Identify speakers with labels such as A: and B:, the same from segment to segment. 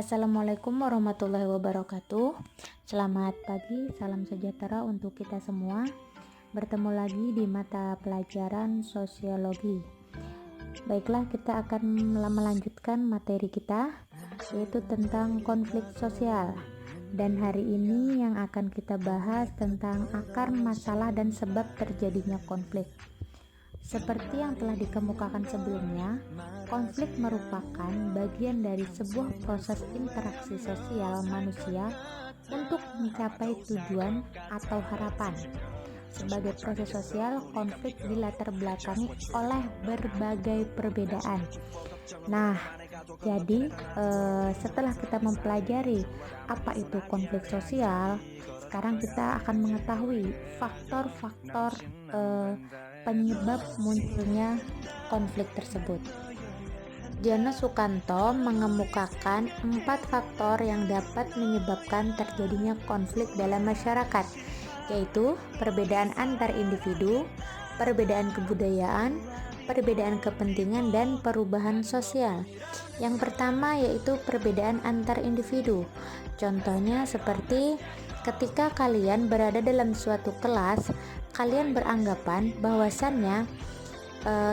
A: Assalamualaikum warahmatullahi wabarakatuh. Selamat pagi, salam sejahtera untuk kita semua. Bertemu lagi di mata pelajaran sosiologi. Baiklah, kita akan melanjutkan materi kita, yaitu tentang konflik sosial. Dan hari ini yang akan kita bahas tentang akar masalah dan sebab terjadinya konflik. Seperti yang telah dikemukakan sebelumnya, konflik merupakan bagian dari sebuah proses interaksi sosial manusia untuk mencapai tujuan atau harapan. Sebagai proses sosial, konflik dilatar belakangi oleh berbagai perbedaan. Nah, jadi setelah kita mempelajari apa itu konflik sosial, sekarang kita akan mengetahui faktor-faktor penyebab munculnya konflik tersebut. Jono Sukanto mengemukakan 4 faktor yang dapat menyebabkan terjadinya konflik dalam masyarakat, yaitu perbedaan antar individu, perbedaan kebudayaan, perbedaan kepentingan, dan perubahan sosial. Yang pertama yaitu perbedaan antar individu. Contohnya seperti ketika kalian berada dalam suatu kelas, kalian beranggapan bahwasannya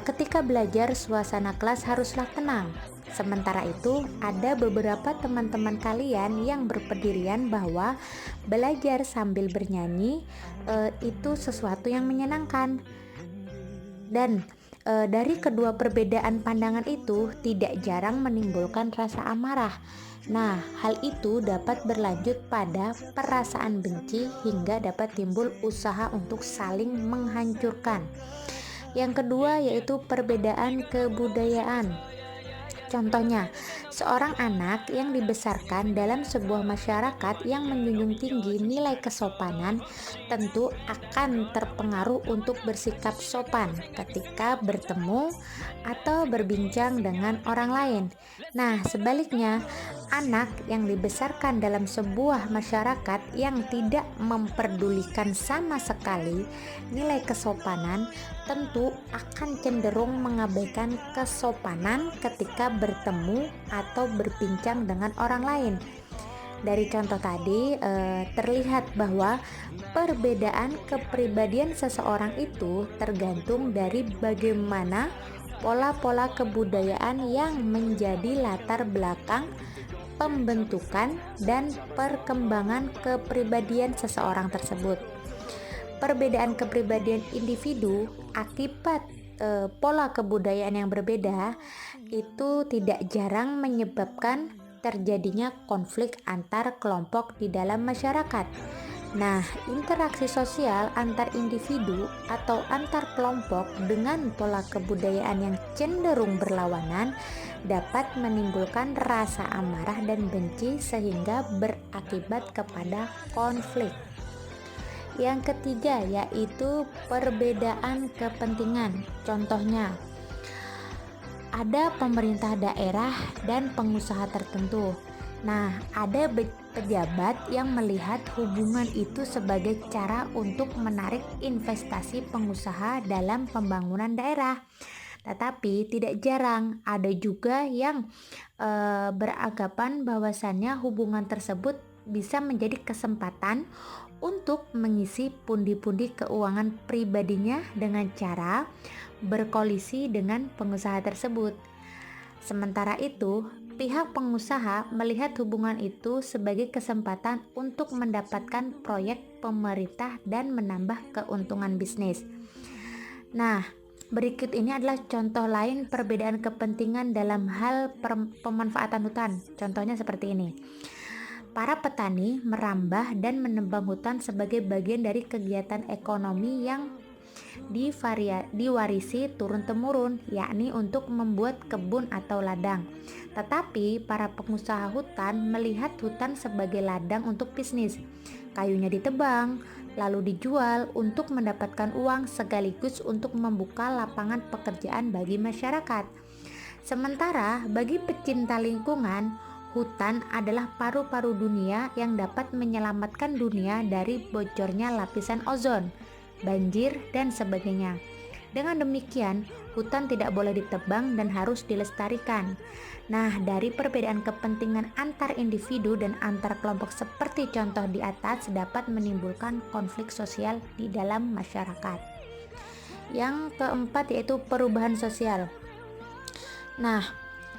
A: ketika belajar suasana kelas haruslah tenang. Sementara itu, ada beberapa teman-teman kalian yang berpendirian bahwa belajar sambil bernyanyi itu sesuatu yang menyenangkan. Dan dari kedua perbedaan pandangan itu tidak jarang menimbulkan rasa amarah. Nah, hal itu dapat berlanjut pada perasaan benci hingga dapat timbul usaha untuk saling menghancurkan. Yang kedua yaitu perbedaan kebudayaan. Contohnya, seorang anak yang dibesarkan dalam sebuah masyarakat yang menjunjung tinggi nilai kesopanan tentu akan terpengaruh untuk bersikap sopan ketika bertemu atau berbincang dengan orang lain. Nah, sebaliknya, anak yang dibesarkan dalam sebuah masyarakat yang tidak memperdulikan sama sekali nilai kesopanan tentu akan cenderung mengabaikan kesopanan ketika bertemu atau berbincang dengan orang lain. Dari contoh tadi terlihat bahwa perbedaan kepribadian seseorang itu tergantung dari bagaimana pola-pola kebudayaan yang menjadi latar belakang pembentukan dan perkembangan kepribadian seseorang tersebut. Perbedaan kepribadian individu akibat pola kebudayaan yang berbeda itu tidak jarang menyebabkan terjadinya konflik antar kelompok di dalam masyarakat. Nah, interaksi sosial antar individu atau antar kelompok dengan pola kebudayaan yang cenderung berlawanan dapat menimbulkan rasa amarah dan benci sehingga berakibat kepada konflik. Yang ketiga yaitu perbedaan kepentingan. Contohnya, ada pemerintah daerah dan pengusaha tertentu. Nah, ada pejabat yang melihat hubungan itu sebagai cara untuk menarik investasi pengusaha dalam pembangunan daerah. Tetapi tidak jarang ada juga yang beranggapan bahwasannya hubungan tersebut bisa menjadi kesempatan untuk mengisi pundi-pundi keuangan pribadinya dengan cara berkoalisi dengan pengusaha tersebut. Sementara itu, pihak pengusaha melihat hubungan itu sebagai kesempatan untuk mendapatkan proyek pemerintah dan menambah keuntungan bisnis. Nah, berikut ini adalah contoh lain perbedaan kepentingan dalam hal pemanfaatan hutan. Contohnya seperti ini. Para petani merambah dan menebang hutan sebagai bagian dari kegiatan ekonomi yang diwarisi turun-temurun, yakni untuk membuat kebun atau ladang. Tetapi para pengusaha hutan melihat hutan sebagai ladang untuk bisnis. Kayunya ditebang, lalu dijual untuk mendapatkan uang sekaligus untuk membuka lapangan pekerjaan bagi masyarakat. Sementara bagi pecinta lingkungan, hutan adalah paru-paru dunia yang dapat menyelamatkan dunia dari bocornya lapisan ozon, banjir, dan sebagainya. Dengan demikian, hutan tidak boleh ditebang dan harus dilestarikan. Nah, dari perbedaan kepentingan antar individu dan antar kelompok seperti contoh di atas dapat menimbulkan konflik sosial di dalam masyarakat. Yang keempat yaitu perubahan sosial. Nah,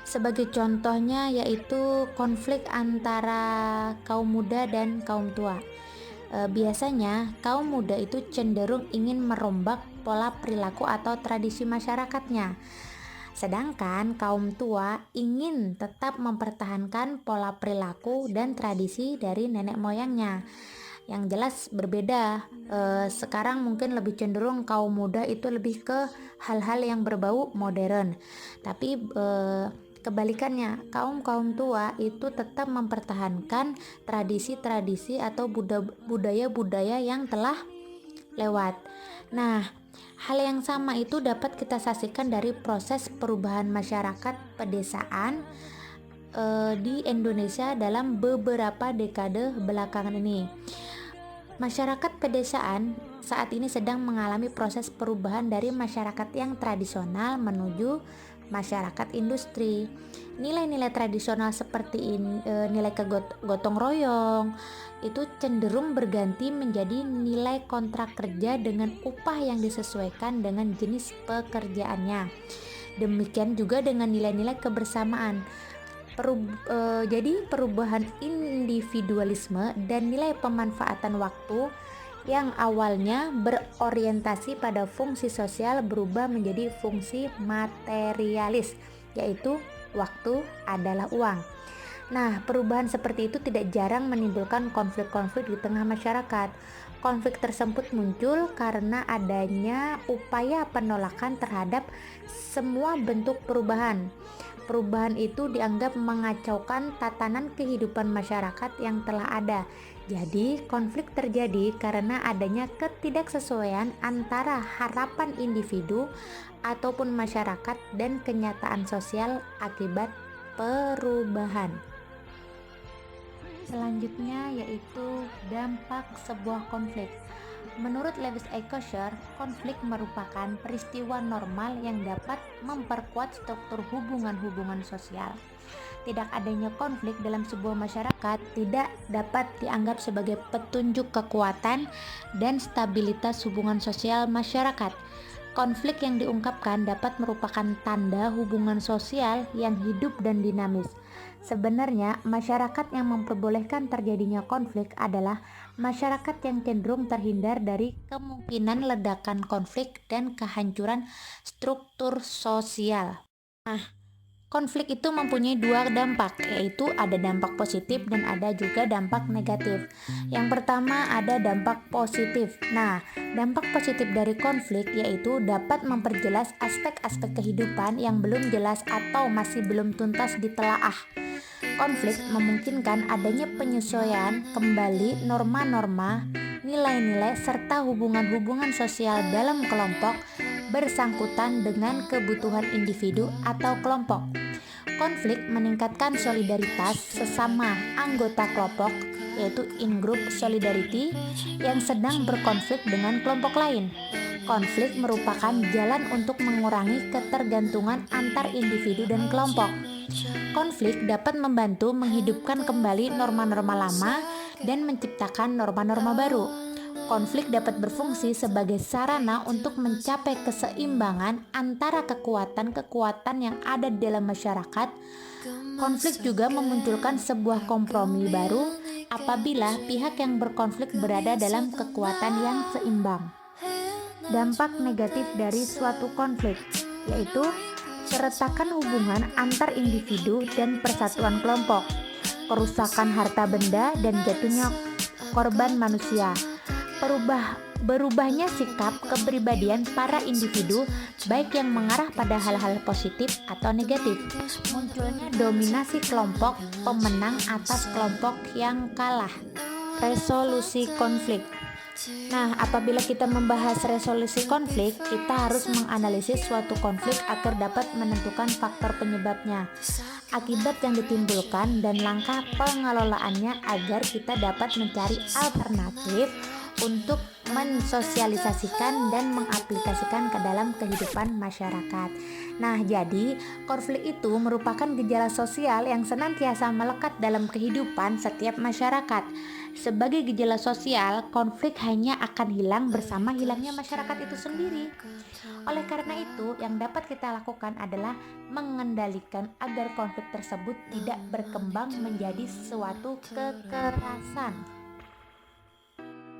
A: sebagai contohnya yaitu konflik antara kaum muda dan kaum tua. Biasanya kaum muda itu cenderung ingin merombak pola perilaku atau tradisi masyarakatnya. Sedangkan kaum tua ingin tetap mempertahankan pola perilaku dan tradisi dari nenek moyangnya. Yang jelas berbeda. Sekarang mungkin lebih cenderung kaum muda itu lebih ke hal-hal yang berbau modern. Tapi kebalikannya, kaum tua itu tetap mempertahankan tradisi-tradisi atau budaya-budaya yang telah lewat. Nah, hal yang sama itu dapat kita saksikan dari proses perubahan masyarakat pedesaan di Indonesia dalam beberapa dekade belakangan ini. Masyarakat pedesaan saat ini sedang mengalami proses perubahan dari masyarakat yang tradisional menuju masyarakat industri. Nilai-nilai tradisional seperti nilai gotong royong itu cenderung berganti menjadi nilai kontrak kerja dengan upah yang disesuaikan dengan jenis pekerjaannya. Demikian juga dengan nilai-nilai kebersamaan. Jadi perubahan individualisme dan nilai pemanfaatan waktu yang awalnya berorientasi pada fungsi sosial berubah menjadi fungsi materialis, yaitu waktu adalah uang. Nah, perubahan seperti itu tidak jarang menimbulkan konflik-konflik di tengah masyarakat. Konflik tersebut muncul karena adanya upaya penolakan terhadap semua bentuk perubahan. Perubahan itu dianggap mengacaukan tatanan kehidupan masyarakat yang telah ada. Jadi, konflik terjadi karena adanya ketidaksesuaian antara harapan individu ataupun masyarakat dan kenyataan sosial akibat perubahan. Selanjutnya yaitu dampak sebuah konflik. Menurut Lewis A. Kosher, konflik merupakan peristiwa normal yang dapat memperkuat struktur hubungan-hubungan sosial. Tidak adanya konflik dalam sebuah masyarakat tidak dapat dianggap sebagai petunjuk kekuatan dan stabilitas hubungan sosial masyarakat. Konflik yang diungkapkan dapat merupakan tanda hubungan sosial yang hidup dan dinamis. Sebenarnya, masyarakat yang memperbolehkan terjadinya konflik adalah masyarakat yang cenderung terhindar dari kemungkinan ledakan konflik dan kehancuran struktur sosial. Nah, konflik itu mempunyai dua dampak, yaitu ada dampak positif dan ada juga dampak negatif. Yang pertama ada dampak positif. Nah, dampak positif dari konflik yaitu dapat memperjelas aspek-aspek kehidupan yang belum jelas atau masih belum tuntas ditelaah. Konflik memungkinkan adanya penyesuaian kembali norma-norma, nilai-nilai, serta hubungan-hubungan sosial dalam kelompok bersangkutan dengan kebutuhan individu atau kelompok. Konflik meningkatkan solidaritas sesama anggota kelompok, yaitu in-group solidarity, yang sedang berkonflik dengan kelompok lain. Konflik merupakan jalan untuk mengurangi ketergantungan antar individu dan kelompok. Konflik dapat membantu menghidupkan kembali norma-norma lama dan menciptakan norma-norma baru. Konflik dapat berfungsi sebagai sarana untuk mencapai keseimbangan antara kekuatan-kekuatan yang ada di dalam masyarakat. Konflik juga memunculkan sebuah kompromi baru apabila pihak yang berkonflik berada dalam kekuatan yang seimbang. Dampak negatif dari suatu konflik yaitu keretakan hubungan antar individu dan persatuan kelompok, kerusakan harta benda dan jatuhnya korban manusia, berubahnya sikap kepribadian para individu baik yang mengarah pada hal-hal positif atau negatif, munculnya dominasi kelompok pemenang atas kelompok yang kalah. Resolusi konflik. Nah, apabila kita membahas resolusi konflik, kita harus menganalisis suatu konflik agar dapat menentukan faktor penyebabnya, akibat yang ditimbulkan, dan langkah pengelolaannya agar kita dapat mencari alternatif untuk mensosialisasikan dan mengaplikasikan ke dalam kehidupan masyarakat. Nah, jadi konflik itu merupakan gejala sosial yang senantiasa melekat dalam kehidupan setiap masyarakat. Sebagai gejala sosial, konflik hanya akan hilang bersama hilangnya masyarakat itu sendiri. Oleh karena itu, yang dapat kita lakukan adalah mengendalikan agar konflik tersebut tidak berkembang menjadi suatu kekerasan.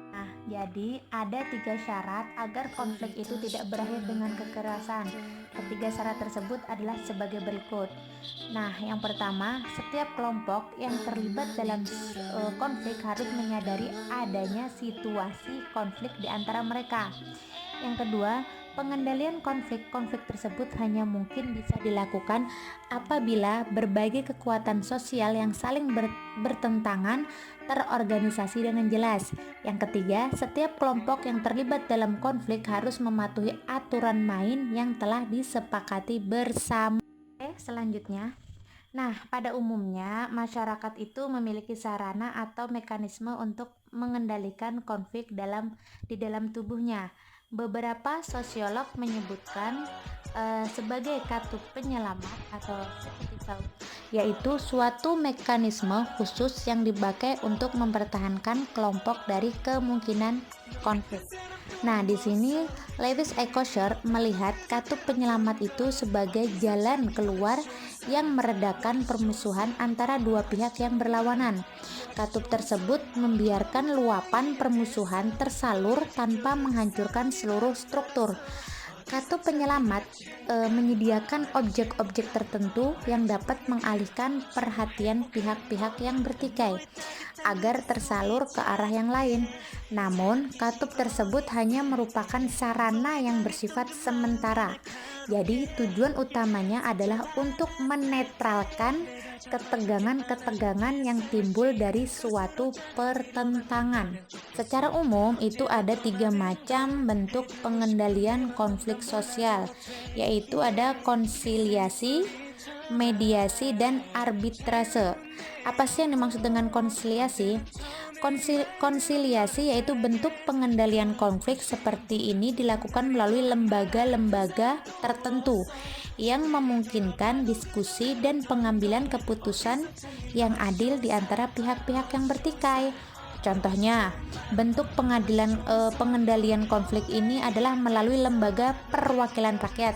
A: Nah, jadi ada 3 syarat agar konflik itu tidak berakhir dengan kekerasan. Ketiga syarat tersebut adalah sebagai berikut. Nah, yang pertama, setiap kelompok yang terlibat dalam konflik harus menyadari adanya situasi konflik di antara mereka. Yang kedua, pengendalian konflik tersebut hanya mungkin bisa dilakukan apabila berbagai kekuatan sosial yang saling bertentangan terorganisasi dengan jelas. Yang ketiga, setiap kelompok yang terlibat dalam konflik harus mematuhi aturan main yang telah disepakati bersama. Selanjutnya, nah, pada umumnya masyarakat itu memiliki sarana atau mekanisme untuk mengendalikan konflik di dalam tubuhnya. Beberapa sosiolog menyebutkan sebagai katup penyelamat atau yaitu suatu mekanisme khusus yang dipakai untuk mempertahankan kelompok dari kemungkinan konflik. Nah, di sini Lewis Ecoshare melihat katup penyelamat itu sebagai jalan keluar yang meredakan permusuhan antara dua pihak yang berlawanan. Katup tersebut membiarkan luapan permusuhan tersalur tanpa menghancurkan seluruh struktur. Katup penyelamat menyediakan objek-objek tertentu yang dapat mengalihkan perhatian pihak-pihak yang bertikai agar tersalur ke arah yang lain. Namun, katup tersebut hanya merupakan sarana yang bersifat sementara. Jadi, tujuan utamanya adalah untuk menetralkan ketegangan-ketegangan yang timbul dari suatu pertentangan. Secara umum, itu ada 3 macam bentuk pengendalian konflik sosial, yaitu ada konsiliasi, mediasi, dan arbitrase. Apa sih yang dimaksud dengan konsiliasi? Konsiliasi yaitu bentuk pengendalian konflik seperti ini dilakukan melalui lembaga-lembaga tertentu yang memungkinkan diskusi dan pengambilan keputusan yang adil di antara pihak-pihak yang bertikai. Contohnya, bentuk pengendalian konflik ini adalah melalui lembaga perwakilan rakyat.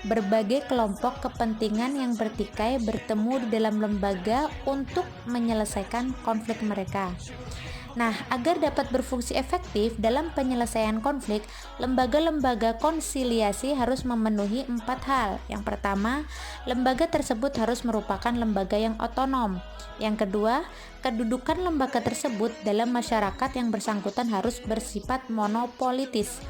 A: Berbagai kelompok kepentingan yang bertikai bertemu di dalam lembaga untuk menyelesaikan konflik mereka. Nah, agar dapat berfungsi efektif dalam penyelesaian konflik, lembaga-lembaga konsiliasi harus memenuhi 4 hal. Yang pertama, lembaga tersebut harus merupakan lembaga yang otonom. Yang kedua, kedudukan lembaga tersebut dalam masyarakat yang bersangkutan harus bersifat monopolitis.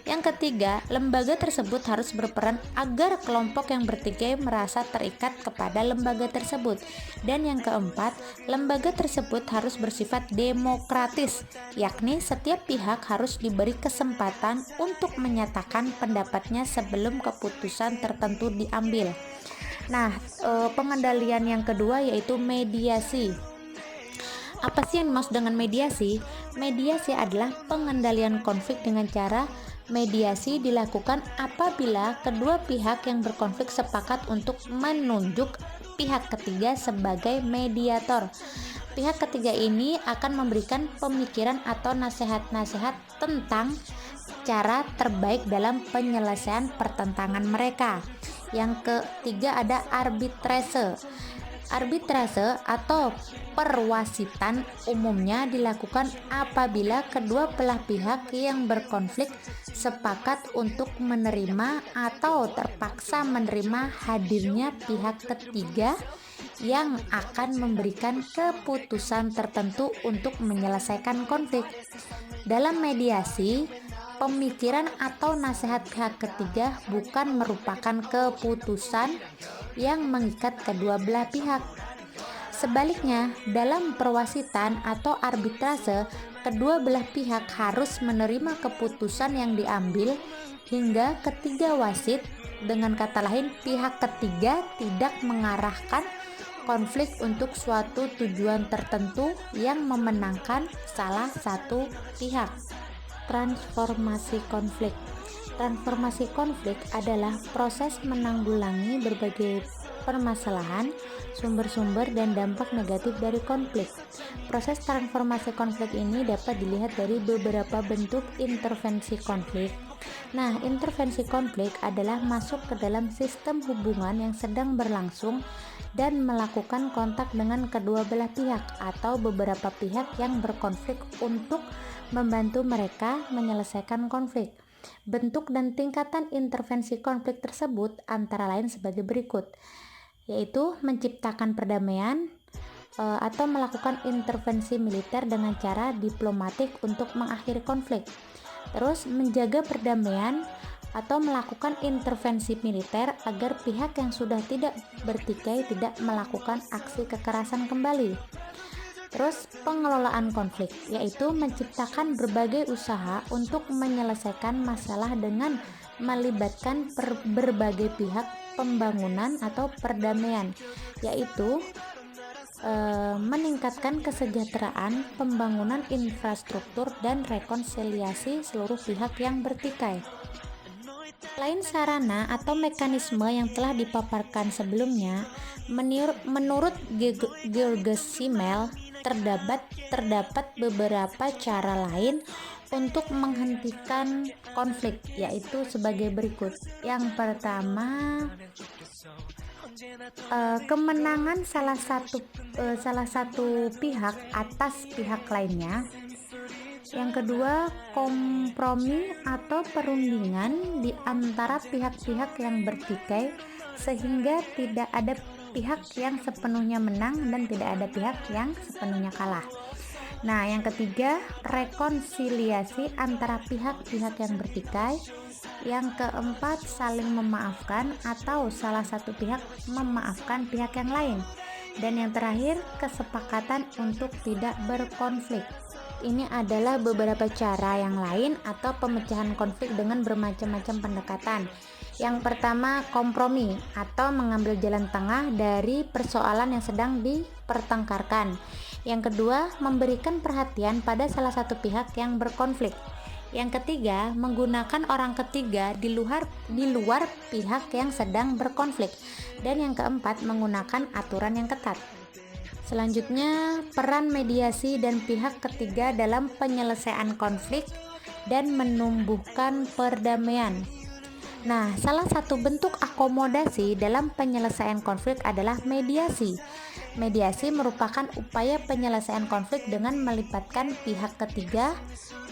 A: Yang ketiga, lembaga tersebut harus berperan agar kelompok yang bertikai merasa terikat kepada lembaga tersebut. Dan yang keempat, lembaga tersebut harus bersifat demokratis, yakni setiap pihak harus diberi kesempatan untuk menyatakan pendapatnya sebelum keputusan tertentu diambil. Nah, pengendalian yang kedua yaitu mediasi. Apa sih yang dimaksud dengan mediasi? Mediasi adalah pengendalian konflik dengan cara mediasi dilakukan apabila kedua pihak yang berkonflik sepakat untuk menunjuk pihak ketiga sebagai mediator. Pihak ketiga ini akan memberikan pemikiran atau nasihat-nasihat tentang cara terbaik dalam penyelesaian pertentangan mereka. Yang ketiga ada arbitrase. Arbitrase atau perwasitan umumnya dilakukan apabila kedua belah pihak yang berkonflik sepakat untuk menerima atau terpaksa menerima hadirnya pihak ketiga yang akan memberikan keputusan tertentu untuk menyelesaikan konflik. Dalam mediasi, pemikiran atau nasihat pihak ketiga bukan merupakan keputusan yang mengikat kedua belah pihak. Sebaliknya, dalam perwasitan atau arbitrase, kedua belah pihak harus menerima keputusan yang diambil hingga ketiga wasit, dengan kata lain pihak ketiga tidak mengarahkan konflik untuk suatu tujuan tertentu yang memenangkan salah satu pihak. Transformasi konflik. Transformasi konflik adalah proses menanggulangi berbagai permasalahan, sumber-sumber, dan dampak negatif dari konflik. Proses transformasi konflik ini dapat dilihat dari beberapa bentuk intervensi konflik. Nah, intervensi konflik adalah masuk ke dalam sistem hubungan yang sedang berlangsung dan melakukan kontak dengan kedua belah pihak atau beberapa pihak yang berkonflik untuk membantu mereka menyelesaikan konflik. Bentuk dan tingkatan intervensi konflik tersebut antara lain sebagai berikut, yaitu menciptakan perdamaian atau melakukan intervensi militer dengan cara diplomatik untuk mengakhiri konflik. Terus menjaga perdamaian atau melakukan intervensi militer agar pihak yang sudah tidak bertikai tidak melakukan aksi kekerasan kembali. Terus pengelolaan konflik, yaitu menciptakan berbagai usaha untuk menyelesaikan masalah dengan melibatkan berbagai pihak pembangunan atau perdamaian, yaitu meningkatkan kesejahteraan, pembangunan infrastruktur, dan rekonsiliasi seluruh pihak yang bertikai. Selain sarana atau mekanisme yang telah dipaparkan sebelumnya, menurut Georges Simmel, terdapat beberapa cara lain untuk menghentikan konflik, yaitu sebagai berikut. Yang pertama, kemenangan salah satu pihak atas pihak lainnya. Yang kedua, kompromi atau perundingan di antara pihak-pihak yang bertikai sehingga tidak ada pihak yang sepenuhnya menang dan tidak ada pihak yang sepenuhnya kalah. Nah, yang ketiga, rekonsiliasi antara pihak-pihak yang bertikai. Yang keempat, saling memaafkan atau salah satu pihak memaafkan pihak yang lain. Dan yang terakhir, kesepakatan untuk tidak berkonflik. Ini adalah beberapa cara yang lain atau pemecahan konflik dengan bermacam-macam pendekatan. Yang pertama, kompromi atau mengambil jalan tengah dari persoalan yang sedang dipertengkarkan. Yang kedua, memberikan perhatian pada salah satu pihak yang berkonflik. Yang ketiga, menggunakan orang ketiga di luar pihak yang sedang berkonflik. Dan yang keempat, menggunakan aturan yang ketat. Selanjutnya, peran mediasi dan pihak ketiga dalam penyelesaian konflik dan menumbuhkan perdamaian. Nah, salah satu bentuk akomodasi dalam penyelesaian konflik adalah mediasi. Mediasi merupakan upaya penyelesaian konflik dengan melibatkan pihak ketiga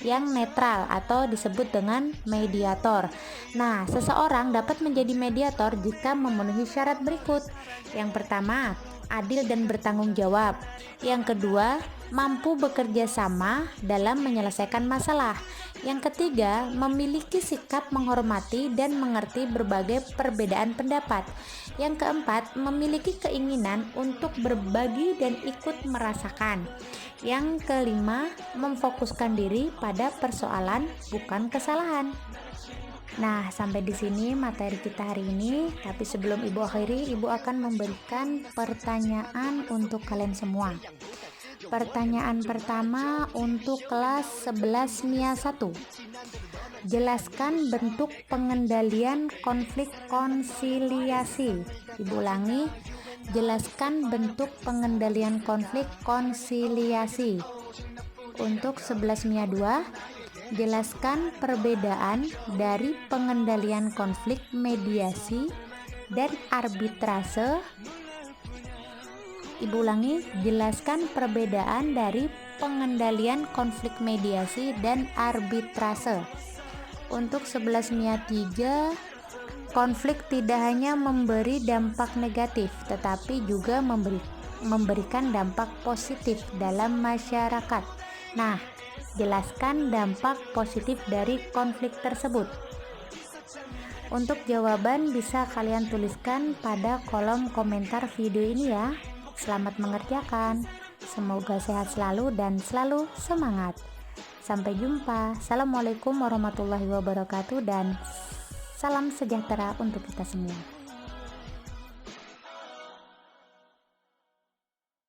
A: yang netral atau disebut dengan mediator. Nah, seseorang dapat menjadi mediator jika memenuhi syarat berikut. Yang pertama, adil dan bertanggung jawab. Yang kedua, mampu bekerja sama dalam menyelesaikan masalah. Yang ketiga, memiliki sikap menghormati dan mengerti berbagai perbedaan pendapat. Yang keempat, memiliki keinginan untuk berbagi dan ikut merasakan. Yang kelima, memfokuskan diri pada persoalan bukan kesalahan. Nah, sampai di sini materi kita hari ini. Tapi sebelum Ibu akhiri, Ibu akan memberikan pertanyaan untuk kalian semua. Pertanyaan pertama untuk kelas 11 MIA 1. Jelaskan bentuk pengendalian konflik konsiliasi. Ibu ulangi. Jelaskan bentuk pengendalian konflik konsiliasi. Untuk 11 MIA 2, jelaskan perbedaan dari pengendalian konflik mediasi dan arbitrase. Ibu ulangi, jelaskan perbedaan dari pengendalian konflik mediasi dan arbitrase. Untuk 11 MIA 3, konflik tidak hanya memberi dampak negatif, tetapi juga memberikan dampak positif dalam masyarakat. Nah, jelaskan dampak positif dari konflik tersebut. Untuk jawaban bisa kalian tuliskan pada kolom komentar video ini ya. Selamat mengerjakan. Semoga sehat selalu dan selalu semangat. Sampai jumpa. Assalamualaikum warahmatullahi wabarakatuh dan salam sejahtera untuk kita semua.